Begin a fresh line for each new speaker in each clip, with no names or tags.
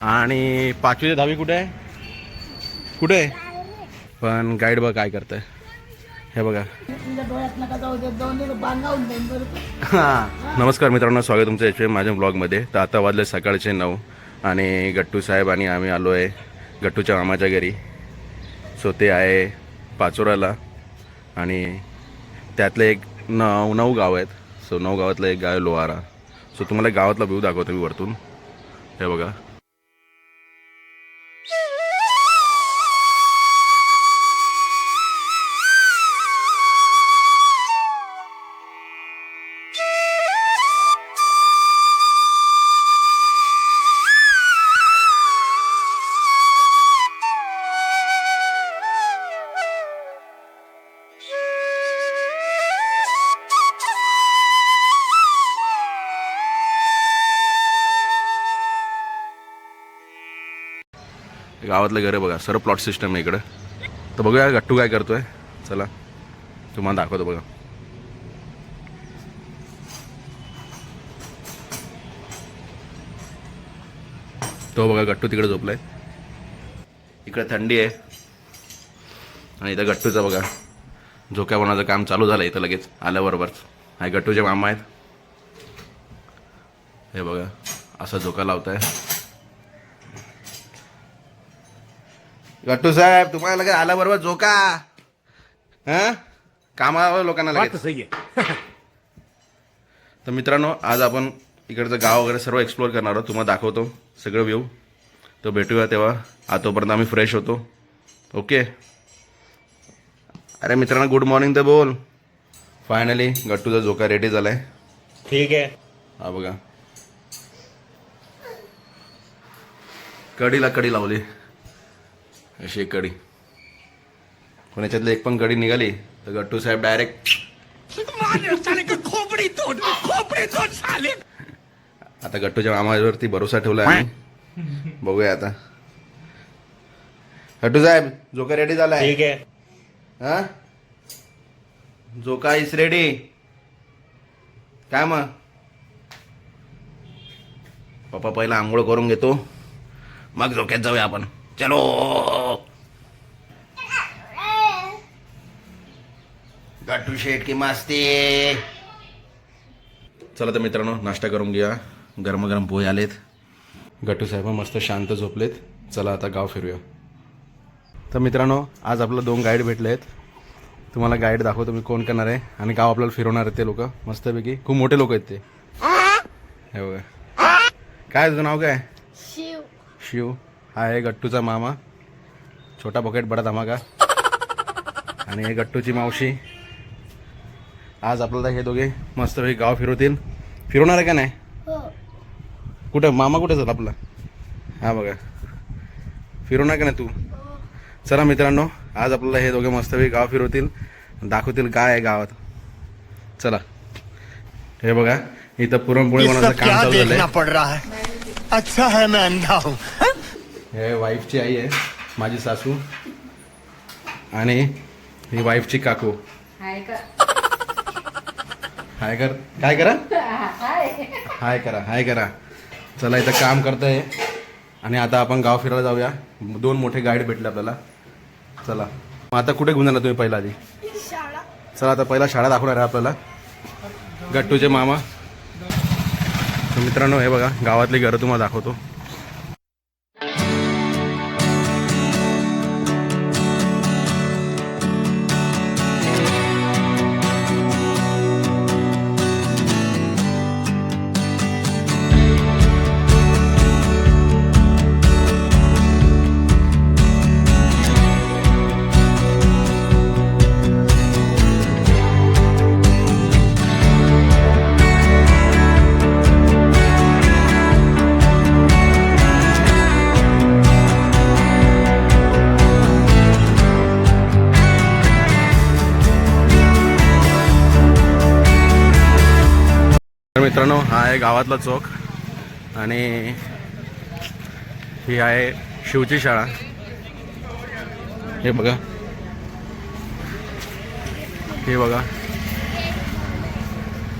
आणि 5वी ते 10वी कुठे आहे? कुठे आहे? पण गाईड बघ काय करतंय हे बघा. हां, नमस्कार मित्रांनो, स्वागत तुमचं याचे माझ्या ब्लॉगमध्ये. तर आता वाजले सकाळचे 9 आणि गट्टू साहेब आणि आम्ही आलो आहे गट्टूच्या मामाच्या घरी. सो ते आहे पाचोराला आणि त्यातले एक 9 गाव आहेत. सो 9 गावातलं एक गाव आहे लोहारा. सो तुम्हाला गावातला व्ह्यू दाखवतो मी वरतून. हे बघा. गावातलं घर आहे बघा, सर्व प्लॉट सिस्टम आहे इकडं. तर बघूया गट्टू काय करतोय. चला तुम्हाला दाखवतो बघा. तो बघा गट्टू तिकडे झोपलाय. इकडे थंडी आहे आणि इथं गट्टूचं बघा झोक्या बनवायचं काम चालू झालं इथं लगेच आल्याबरोबरच. हा गट्टूचे मामा आहेत. हे बघा असा झोका लावताय. गट्टू साहेब तुम्हाला लगेच आल्याबरोबर झोका. हां, कामावर लोकांना लगेच. तर मित्रांनो, आज आपण इकडचं गाव वगैरे सर्व एक्सप्लोअर करणार आहोत. तुम्हाला दाखवतो सगळं व्ह्यू. तर भेटूया तेव्हा. तोपर्यंत आम्ही फ्रेश होतो. ओके. अरे मित्रांनो, गुड मॉर्निंग तर बोल. फायनली गट्टूचा झोका रेडी झालाय.
ठीक आहे.
हा बघा, कढीला कढी लावली अशी एक कढी. पण याच्यातली एक पण कढी निघाली तर गट्टू साहेब डायरेक्ट आता गट्टूच्या मामावरती भरोसा ठेवला आहे. बघूया आता. गट्टू साहेब झोका रेडी झालाय.
ठीक आहे.
हा, झोका इज रेडी. काय मग पप्पा पहिला आंघोळ करून घेतो, मग झोक्यात जाऊया आपण. चलो. गट्टू शेट की मस्ती. चला तर मित्रांनो, नाश्ता करून घ्या. गरमागरम पोहे आलेत. गट्टू साहेब मस्त शांत झोपलेत. चला आता गाव फिरूया. तर मित्रांनो, आज आपल्याला 2 गाईड भेटले आहेत. तुम्हाला गाईड दाखवतो मी कोण करणार आहे आणि गाव आपल्याला फिरवणार आहेत ते लोक मस्तपैकी. खूप मोठे लोक आहेत ते. हे बघा. काय तुझं नाव काय?
शिव.
शिव. हा आहे गट्टूचा मामा, छोटा पॉकेट बडा धमाका. आणि हे गट्टूची मावशी. आज आपल्याला हे दोघे मस्तपैकी गाव फिरवतील. फिरवणार आहे का नाही?
हो.
कुठं मामा कुठे झाला आपला? हा बघा, फिरवणार का नाही तू? चला मित्रांनो, आज आपल्याला हे दोघे मस्तपैकी गाव फिरवतील, दाखवतील काय आहे गावात. चला. हे बघा, इथं पुरणपोळी बनवायचं काम चालू झालंय.
अच्छा है मैं अंधा हूं.
हे वाईफची आई आहे, माझी सासू. आणि ही वाईफची काकू.
हाय का?
हाय कर. काय करा? हाय करा, हाय करा. चला, इथं काम करतंय आणि आता आपण गाव फिरायला जाऊया. 2 मोठे गाईड भेटले आपल्याला. चला. मग आता कुठे घेऊन जाणार तुम्ही पहिला आधी?
शाळा.
चला आता पहिला शाळा दाखवणार आहे आपल्याला गट्टूचे मामा. तर मित्रांनो, हे बघा गावातली घरं तुम्हाला दाखवतो. तर मित्रांनो, हा आहे गावातला चौक आणि ही आहे शिवची शाळा. हे बघा, हे बघा,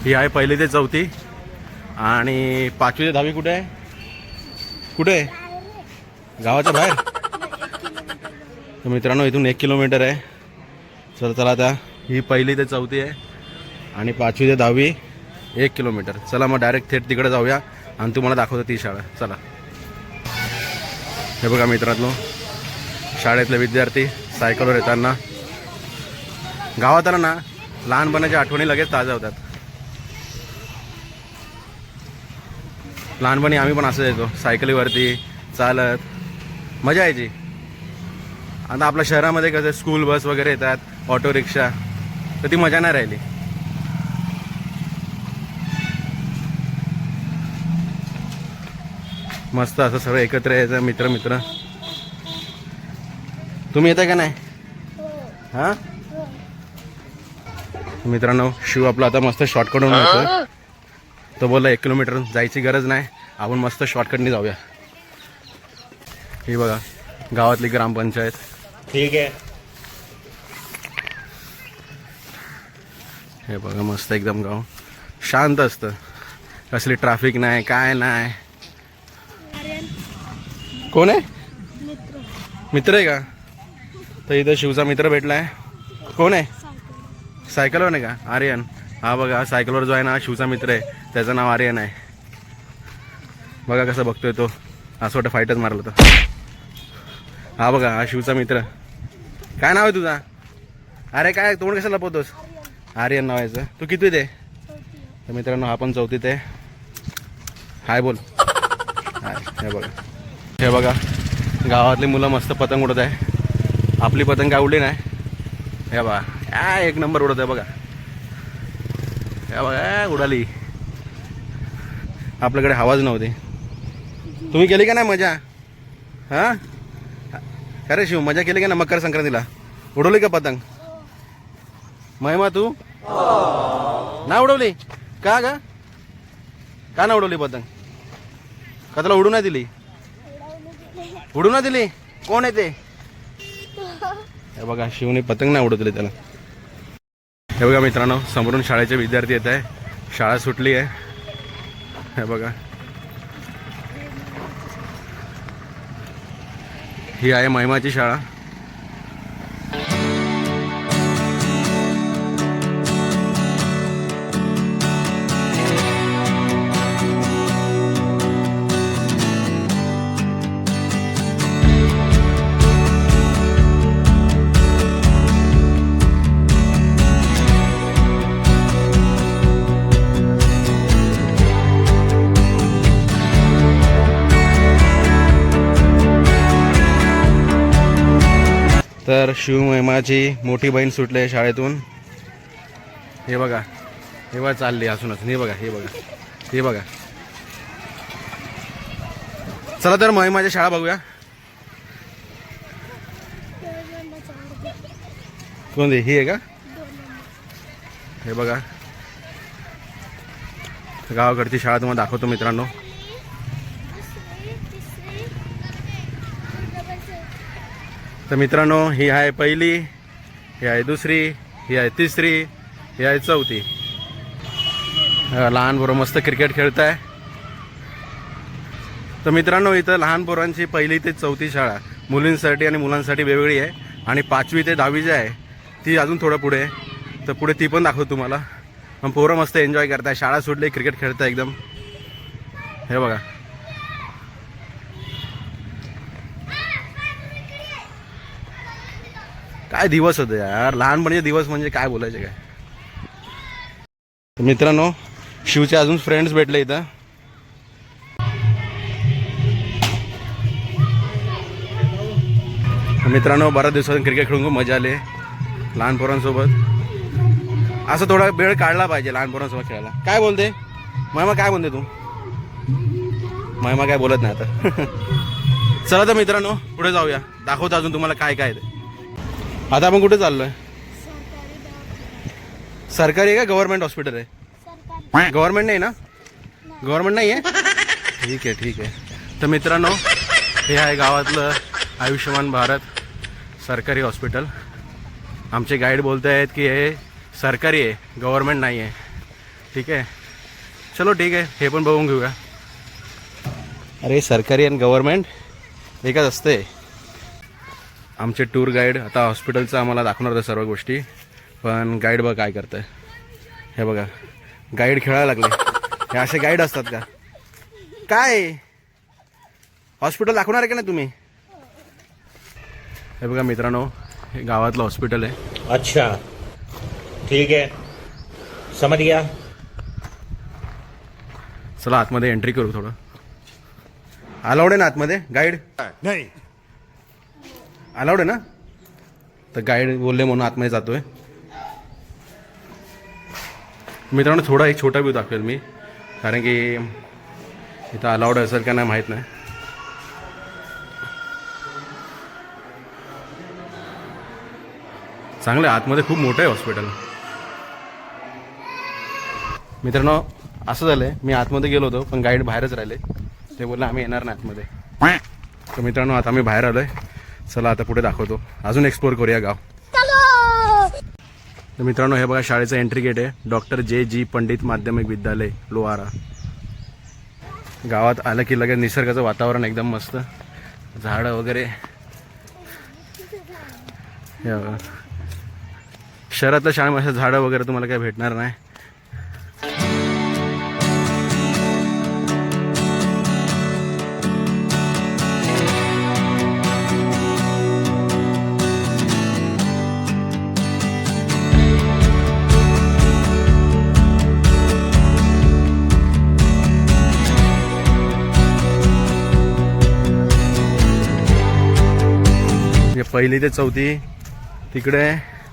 ही आहे 1ली ते 4थी आणि 5वी ते 10वी कुठे आहे? कुठे आहे? गावाच्या बाहेर. तर मित्रांनो इथून 1 किलोमीटर आहे. चला आता ही 1ली ते 4थी आहे आणि 5वी ते 10वी 1 किलोमीटर. चला मग डायरेक्ट थेट तिकडे जाऊया आणि तुम्हाला दाखवतो ती शाळा. चला. हे बघा मित्रांनो शाळेतले विद्यार्थी सायकलवर येताना. गावात आला ना लहानपणाच्या आठवणी लगेच ताज्या होतात. लहानपणी आम्ही पण असं येतो सायकलीवरती चालत, मजा यायची. आता आपल्या शहरामध्ये कसं स्कूल बस वगैरे येतात, ऑटो रिक्षा, तर ती मजा नाही राहिली. मस्त असं सगळं एकत्र यायचं मित्र मित्र. तुम्ही येता का नाही? हां मित्रांनो शिव आपला आता मस्त शॉर्टकटून येतो. तो बोलला 1 किलोमीटर जायची गरज नाही, आपण मस्त शॉर्टकटनी जाऊया. ही बघा गावातली ग्रामपंचायत.
ठीक है.
हे बघा मस्त एकदम गाव शांत असतं, कसली ट्रॅफिक नाही काय नाही. कोण आहे? मित्र आहे का? तर इथं शिवचा मित्र भेटलाय. कोण आहे? सायकलवर नाही का? आर्यन. हा बघा सायकलवर जो आहे ना शिवचा मित्र आहे, त्याचं नाव आर्यन आहे. बघा कसं बघतोय तो, असं वाटतं फाईटच मारलं तर. हा बघा हा शिवचा मित्र. काय नाव आहे तुझा? अरे काय तोंड कसं लपवतोस? आर्यन नाव आहे. तू कितवीत आहे? तर मित्रांनो हा पण 4थीत आहे. हाय बोल. हाय. हे बघा गावातली मुलं मस्त पतंग उडत आहे. आपली पतंग काय उडली नाही. हे बघा 1 नंबर उडत आहे बघा. हे बघा उडाली. आपल्याकडे हवाच नव्हती. तुम्ही केली का नाही मजा? हां खरे शिव मजा केली का ना मकर संक्रांतीला? उडवली का पतंग? महिमा तू ना उडवली का ग? का ना उडवली पतंग? का तुला उडू नाही दिली? उडू नाही दिली? कोण आहे ते? हे बघा शिवने पतंग नाही उडवली त्याला. हे बघा मित्रांनो समोरून शाळेचे विद्यार्थी येत आहे. शाळा सुटली आहे. हे बघा ही आहे महिमाची शाळा. तर शिव महिमाची मोठी बहीण सुटली आहे शाळेतून. हे बघा हे बघा चालली असूनच. हे बघा हे बघा हे बघा. चला तर महिमाची शाळा बघूया. कोणती ही आहे का? हे बघा गावाकडची शाळा तुम्हाला दाखवतो मित्रांनो. तर मित्रांनो ही आहे 1ली, ही आहे 2री, ही आहे 3री, ही आहे 4थी. लहान पोरं मस्त क्रिकेट खेळत आहे. तर मित्रांनो इथं लहान पोरांची 1ली ते 4थी शाळा मुलींसाठी आणि मुलांसाठी वेगवेगळी आहे. आणि 5वी ते 10वी जी आहे ती अजून थोडं पुढे आहे. तर पुढे ती पण दाखवतो तुम्हाला. पण पोरं मस्त एन्जॉय करताय. शाळा सुटली क्रिकेट खेळताय एकदम. हे बघा काय दिवस होते यार. लहानपणीचे दिवस म्हणजे काय बोलायचे काय. मित्रांनो शिवचे अजून फ्रेंड्स भेटले इथं. मित्रांनो बऱ्याच दिवसातून क्रिकेट खेळून खूप मजा आली लहान पोरांसोबत. असं थोडा वेळ काढला पाहिजे लहान पोरांसोबत खेळायला. काय बोलते महिमा? काय बोलते तू? महिमा काय बोलत नाही आता. चला तर मित्रांनो पुढे जाऊया. दाखवतो अजून तुम्हाला काय काय ते. आता आपण कुठे चाललोय? सरकारी आहे का गव्हर्नमेंट हॉस्पिटल आहे? गव्हर्नमेंट नाही ना? गव्हर्नमेंट नाही आहे? ठीक आहे ठीक आहे. तर मित्रांनो हे आहे गावातलं आयुष्यमान भारत सरकारी हॉस्पिटल. आमचे गाईड बोलत आहेत की हे सरकारी आहे, गव्हर्नमेंट नाही आहे. ठीक आहे चलो ठीक आहे हे पण बघून घेऊया. अरे सरकारी आणि गव्हर्नमेंट एकच असते. आमचे टूर गाईड आता हॉस्पिटलचं आम्हाला दाखवणार होते सर्व गोष्टी, पण गाईड बघा काय करतंय. हे बघा गाईड खेळायला लागले. हे असे गाईड असतात का काय? हॉस्पिटल दाखवणार आहे का नाही तुम्ही? हे बघा मित्रांनो, हे गावातलं हॉस्पिटल आहे.
अच्छा ठीक है, समझ गया.
चला आतमध्ये एंट्री करू. थोडं अलाउड आहे ना आतमध्ये? गाईड
नहीं.
अलाउड आहे ना? तर गाईड बोलले म्हणून आतमध्ये जातोय. मित्रांनो थोडा एक छोटा व्ह्यू दाखवेल मी, कारण की इथं अलाउड असेल का नाही माहीत नाही. चांगलं आहे, आतमध्ये खूप मोठं आहे हॉस्पिटल. मित्रांनो असं झालं आहे, मी आतमध्ये गेलो होतो पण गाईड बाहेरच राहिले. ते बोलले आम्ही येणार नाही आतमध्ये. तर मित्रांनो आता आम्ही बाहेर आलो आहे. चला आता पुढे दाखवतो, अजून एक्सप्लोर करूया गाव. तर मित्रांनो हे बघा शाळेचं एंट्री गेट आहे. डॉक्टर जे.जी. पंडित माध्यमिक विद्यालय लोहारा. गावात आलं की लगेच निसर्गाचं वातावरण एकदम मस्त, झाडं वगैरे. हे बघा शहरातल्या शाळेमध्ये झाडं वगैरे तुम्हाला काही भेटणार नाही. पहिली ते चौथी तिकडे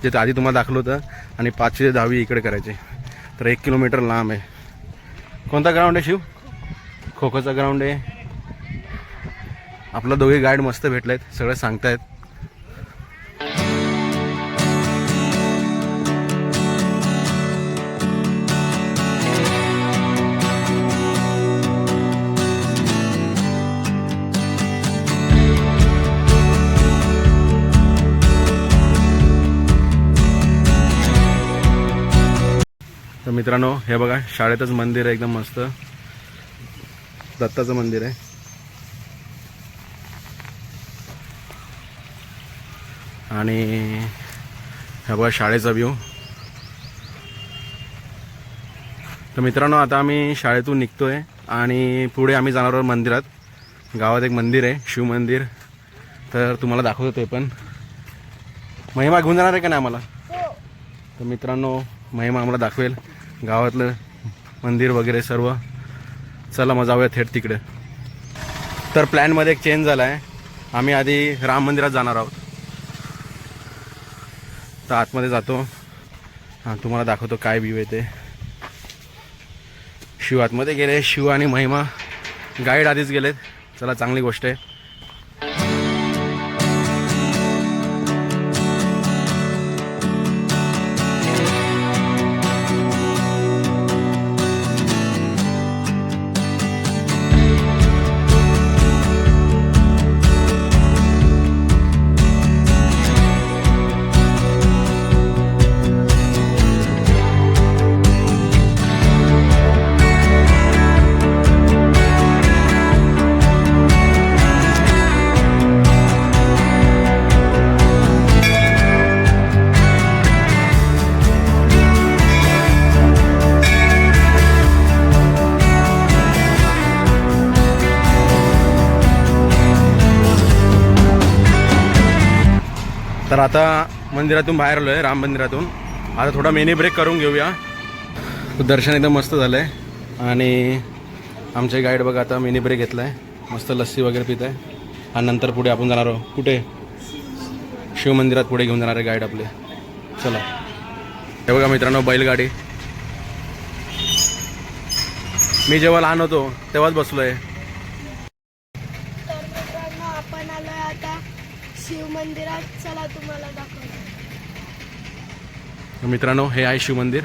जे आधी तुम्हाला दाखवलं होतं, आणि 5वी ते 10वी इकडे करायचे. तर 1 किलोमीटर लांब आहे. कोणता ग्राउंड आहे शिव? खो खोचा ग्राउंड आहे. आपलं दोघे गाईड मस्त भेटलेत, सगळं सांगतायत. तर मित्रांनो हे बघा शाळेतच मंदिर आहे एकदम मस्त, दत्ताचं मंदिर आहे. आणि हे बघा शाळेचा व्ह्यू. तर मित्रांनो आता आम्ही शाळेतून निघतोय आणि पुढे आम्ही जाणार आहोत मंदिरात. गावात एक मंदिर आहे शिव मंदिर, तर तुम्हाला दाखवतो ते पण. महिमा घेऊन जाणार आहे का नाही आम्हाला? तर मित्रांनो महिमा आम्हाला दाखवेल गावातलं मंदिर वगैरे सर्व. चला मग जाऊया थेट तिकडे. तर प्लॅनमध्ये एक चेंज झाला आहे, आम्ही आधी राम मंदिरात जाणार आहोत. तर आतमध्ये जातो, हां तुम्हाला दाखवतो काय व्ह्यू आहे ते. शिव आतमध्ये गेले, शिव आणि महिमा. गाईड आधीच गेलेत. चला चांगली गोष्ट आहे. तर आता मंदिरातून बाहेर आलो आहे, राम मंदिरातून. आता थोडा मिनी ब्रेक करून घेऊया. दर्शन एकदम मस्त झालं आहे. आणि आमचे गाईड बघा आता मिनी ब्रेक घेतला आहे, मस्त लस्सी वगैरे पित आहे. आणि नंतर पुढे आपण जाणार आहोत कुठे? शिवमंदिरात पुढे घेऊन जाणार आहे गाईड आपले. चला हे बघा मित्रांनो बैलगाडी. मी जेव्हा लहान होतो तेव्हाच बसलो आहे.
तर मित्रांनो आपण आलोय आता शिव मंदिरात. चला तुम्हाला दाखवतो.
मित्रांनो हे आहे शिवमंदिर.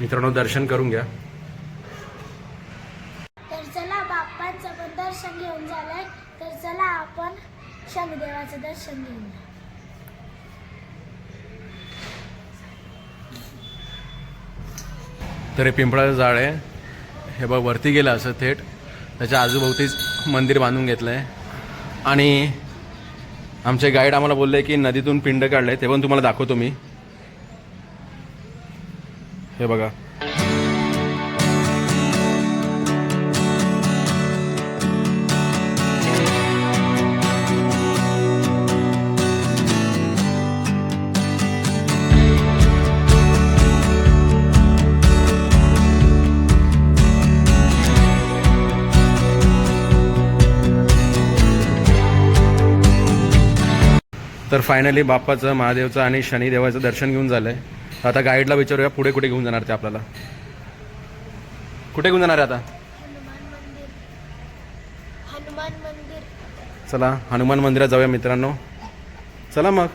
मित्रांनो दर्शन करून घ्या.
तर चला बाप्पांचं पण दर्शन घेऊन झालंय. तर चला आपण शनिदेवाचं दर्शन घेऊया.
तर हे पिंपळाचं झाड आहे. हे बघ वरती गेलं असं थेट त्याच्या आजूभोवतीच मंदिर बांधून घेतलं आहे. आणि आमचे गाईड आम्हाला बोलले की नदीतून पिंड काढले, ते पण तुम्हाला दाखवतो मी. हे बघा. तर फायनली बाप्पाचं, महादेवचं आणि शनिदेवाचं दर्शन घेऊन झालंय. आता गाईडला विचारूया पुढे कुठे घेऊन जाणार ते आपल्याला. कुठे घेऊन जाणार आहे आता?
हनुमान मंदिर.
चला हनुमान मंदिरात जाऊया मित्रांनो. चला मग.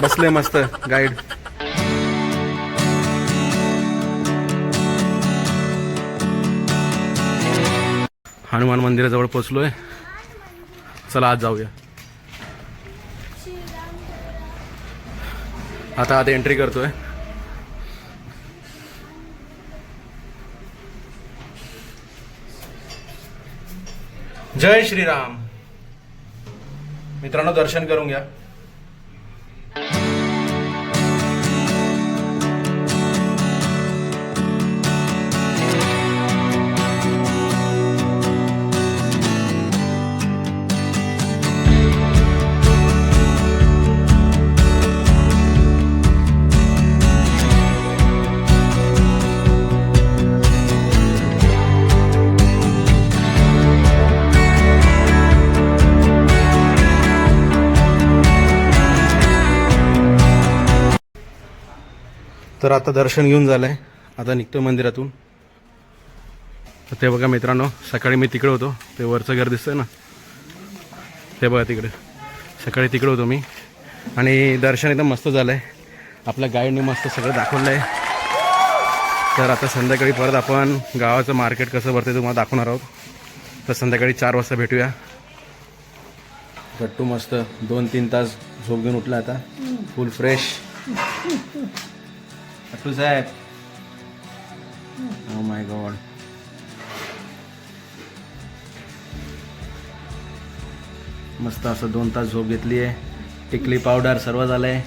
बसले मस्त गाईड. हनुमान मंदिराजवळ पोचलोय. चला आज जाऊया. आता एंट्री करतोय. जय श्रीराम. मित्रांनो दर्शन करून घ्या. तर आता दर्शन घेऊन झालंय. आता निघतो मंदिरातून. तर ते बघा मित्रांनो, सकाळी मी तिकडे होतो. ते वरचं घर दिसतंय ना, ते बघा तिकडे. सकाळी तिकडे होतो मी आणि दर्शन एकदम मस्त झालंय. आपल्या गाईडने मस्त सगळं दाखवलंय. तर आता संध्याकाळी परत आपण गावाचं मार्केट कसं भरते तुम्हाला दाखवणार आहोत. तर संध्याकाळी 4 वाजता भेटूया. गट्टू मस्त 2-3 तास झोप घेऊन उठला आता, फुल fresh. Gattu Saheb, oh my God. मस्त असं 2 तास झोप घेतली आहे. टिकली पावडर सर्व झालंय.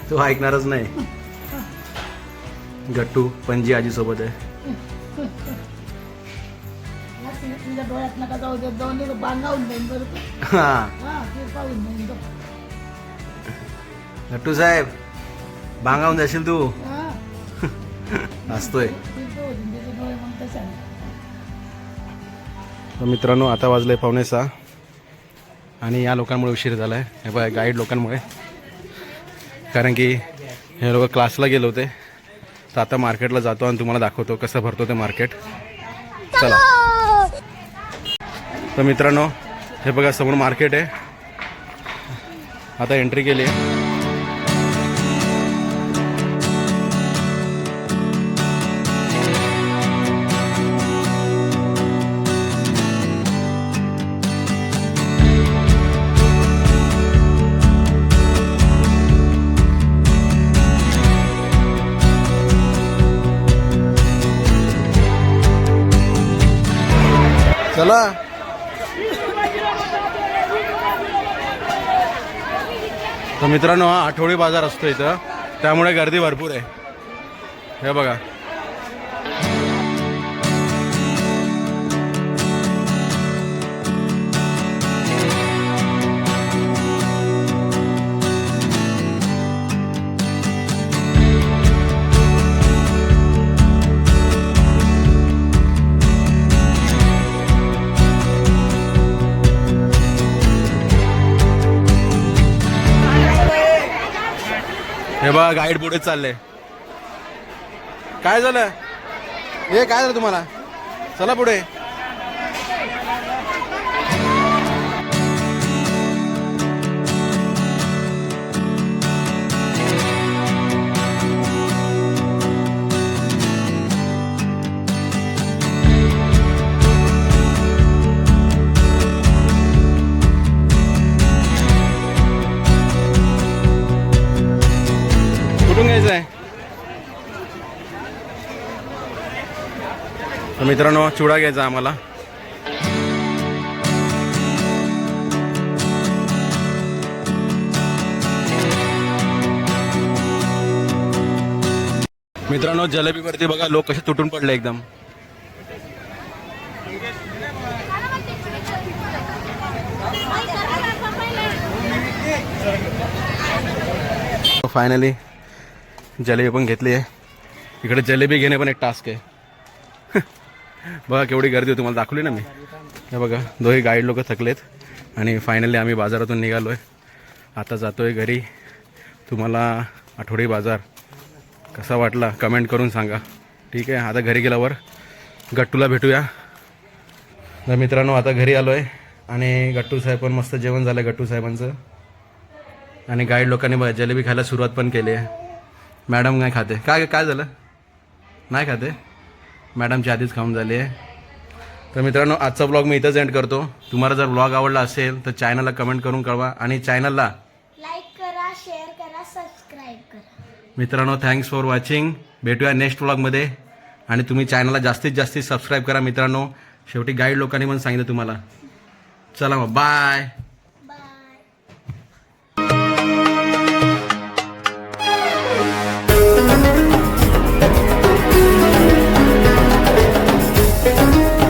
तो ऐकणारच नाही. गट्टू पणजी आजी सोबत आहे.
डोळ्यात नका जाऊ दे, दोन्ही बांगावून जाईन बरोबर.
हा
ते पाहून जाईन तो.
गट्टू साहेब भांगावून जाशील तू. असतोय.
त्याचे डोळे मग तसे.
तर मित्रांनो आता वाजले 5:45 आणि या लोकांमुळे उशीर झाला आहे. हे बघा गाईड लोकांमुळे. कारण की हे लोक क्लासला गेले होते. तर आता मार्केटला जातो आणि तुम्हाला दाखवतो कसं भरतो ते मार्केट. चला. तर मित्रांनो हे बघा समोर मार्केट आहे. आता एंट्री केली आहे. चला. तर मित्रांनो हा आठवडी बाजार असतो इथं, त्यामुळे गर्दी भरपूर आहे. हे बघा. हे बघा गाईड पुढे चालले. काय झालं हे? काय झालं तुम्हाला? चला पुढे. मित्रांनो चिवडा घ्यायचा आम्हाला. मित्रांनो जलेबीवरती बघा लोक कसे तुटून पडले एकदम. फायनली जलेबी पण घेतली आहे. इकडे जलेबी घेणे पण एक टास्क आहे. बघा केवढी गर्दी होती, तुम्हाला दाखवली ना मी. हे बघा दोघे गाईड लोक थकलेत आणि फायनली आम्ही बाजारातून निघालो आहे. आता जातो आहे घरी. तुम्हाला आठवडी बाजार कसा वाटला कमेंट करून सांगा. ठीक आहे, आता घरी गेल्यावर गट्टूला भेटूया. तर मित्रांनो आता घरी आलो आहे आणि गट्टू साहेब पण मस्त जेवण झालं गट्टू साहेबांचं. आणि गाईड लोकांनी जलेबी खायला सुरुवात पण केली आहे. मॅडम नाही खाते. काय झालं, नाही खाते? मॅडमची आधीच खाऊन झाली आहे. तर मित्रांनो आजचा ब्लॉग मी इथंच एंड करतो. तुम्हाला जर ब्लॉग आवडला असेल तर चॅनलला कमेंट करून कळवा आणि चॅनलला
लाईक करा, शेअर करा, सबस्क्राईब करा.
मित्रांनो थँक्स फॉर वॉचिंग. भेटूया नेक्स्ट ब्लॉगमध्ये. आणि तुम्ही चॅनलला जास्तीत जास्त सबस्क्राईब करा मित्रांनो. शेवटी गाईड लोकांनी पण सांगितलं तुम्हाला. चला मग बाय.